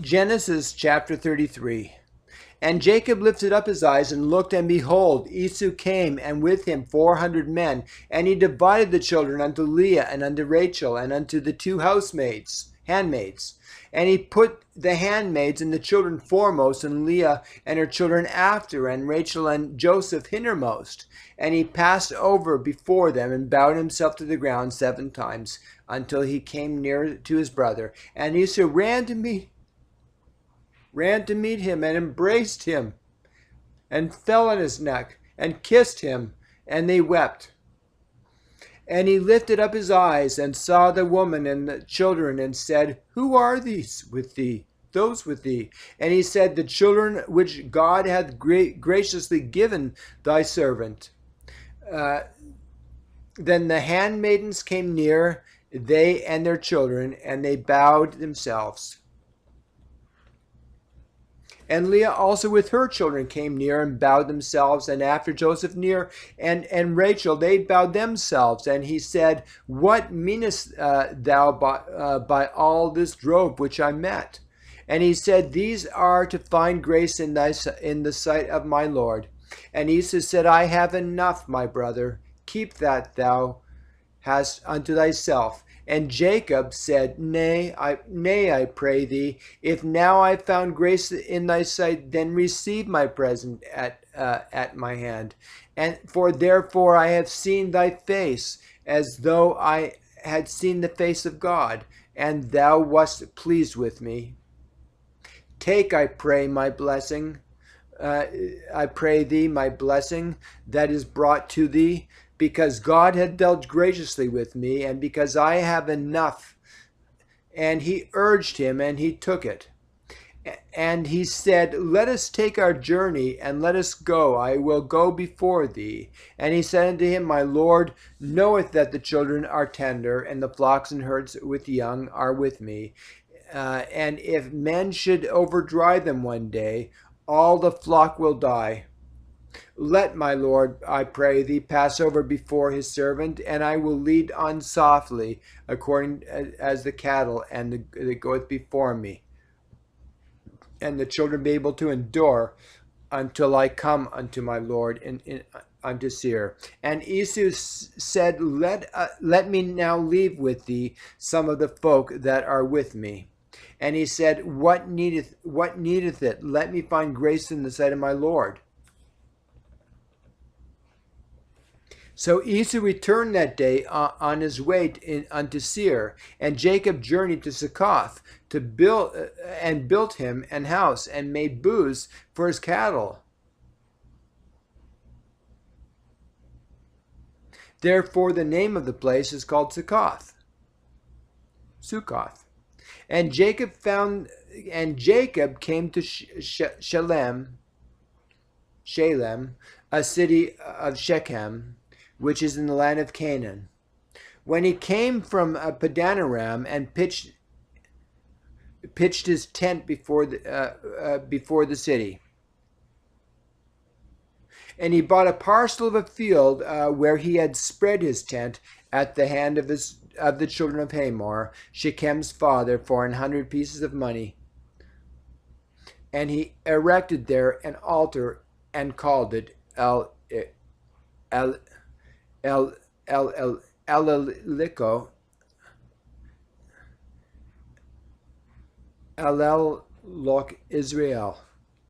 Genesis chapter 33. And Jacob lifted up his eyes and looked, and behold, Esau came, and with him 400 men. And he divided the children unto Leah and unto Rachel and unto the two handmaids. And he put the handmaids and the children foremost, and Leah and her children after, and Rachel and Joseph hindermost. And he passed over before them, and bowed himself to the ground 7 times, until he came near to his brother. And Esau ran to meet him and embraced him and fell on his neck and kissed him, and they wept. And he lifted up his eyes and saw the woman and the children, and said, Who are these with thee? Those with thee? And he said, The children which God hath graciously given thy servant. Then the handmaidens came near, they and their children, and they bowed themselves. And Leah also with her children came near and bowed themselves, and after Joseph near, and Rachel, they bowed themselves. And he said, What meanest thou by all this drove which I met? And he said, These are to find grace in the sight of my Lord. And Esau said, I have enough, my brother. Keep that thou hast unto thyself. And Jacob said, Nay, I pray thee, if now I found grace in thy sight, then receive my present at my hand. And for therefore I have seen thy face, as though I had seen the face of God, and thou wast pleased with me. Take, I pray, my blessing. I pray thee, my blessing that is brought to thee, because God had dealt graciously with me, and because I have enough. And he urged him, and he took it. And he said, Let us take our journey, and let us go. I will go before thee. And he said unto him, My Lord knoweth that the children are tender, and the flocks and herds with young are with me. And if men should overdrive them one day, all the flock will die. Let my Lord, I pray thee, pass over before his servant, and I will lead on softly, according as the cattle and that goeth before me, and the children be able to endure until I come unto my Lord unto Seir. And Esau said, Let me now leave with thee some of the folk that are with me. And he said, What needeth it? Let me find grace in the sight of my Lord. So Esau returned that day on his way unto Seir, and Jacob journeyed to Succoth to built him an house, and made booths for his cattle. Therefore the name of the place is called Succoth. And Jacob came to Shalem, a city of Shechem, which is in the land of Canaan. When he came from Padanaram and pitched his tent before the city, and he bought a parcel of a field where he had spread his tent at the hand of the children of Hamor, Shechem's father, for 100 pieces of money. And he erected there an altar and called it Eliliko, Elelok Israel.